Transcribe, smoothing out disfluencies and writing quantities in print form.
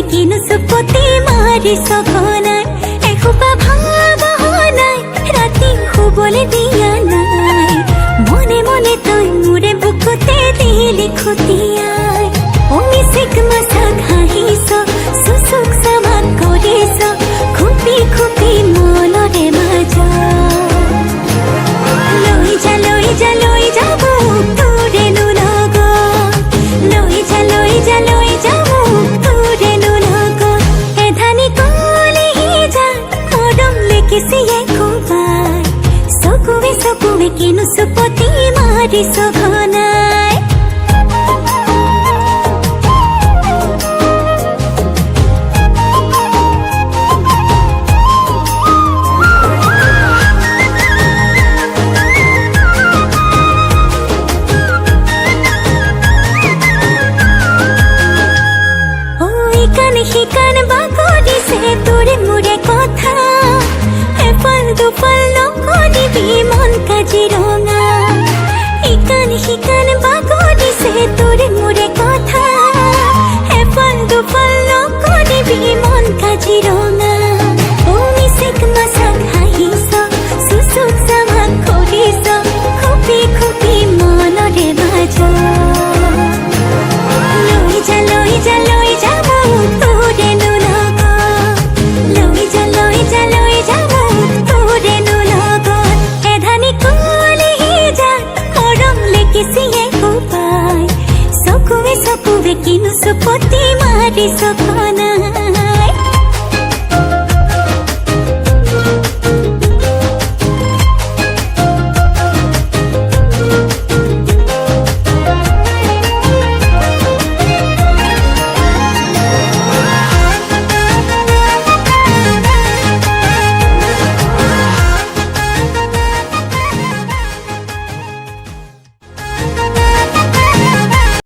কিনো সুপতি মাৰি সঘনাই এসোপা ভাবনাই ৰাতি শুবলৈ দিয়া নাই মনে মনে তই মোৰে বুকুতে দিলি খুটিয়াই অমিচিক মাছাক হাঁহিছ চুচুক চামাক কৰিছ খুপি খুপি মনৰে মাজা লৈ যা লৈ যা লৈ যাব তোৰেনো লগত লৈ যা লৈ যা লৈ যাব তোৰেনো লগত এধানি কলিহি যা মৰম লেকিছিয়ে খুবাই চকুৱে চকুৱে কিনো চুপতি মাৰি সঘনাই শিকান বাগৰিছে তোৰে মোৰে কথা এফাল দুফাল নকৰিবি মন কাজিৰঙা শিকান বাগৰিছে তোৰে মোৰে কথা এফাল দুফাল নকৰিবি মন কাজিৰঙা অমিচিক মাছাক হাঁহিছ চুচুক চামাক কৰিছ খুপি খুপি মনৰে মাজা লৈ যা লৈ যা লৈ যাব তোৰেনো লগত লৈ যা লৈ যা লৈ যাব তোৰেনো লগত এধানি কলিহি যা মৰম লেকিছিয়ে খুবাই চকুৱে চকুৱে কিনো চুপতি মাৰি সঘনাই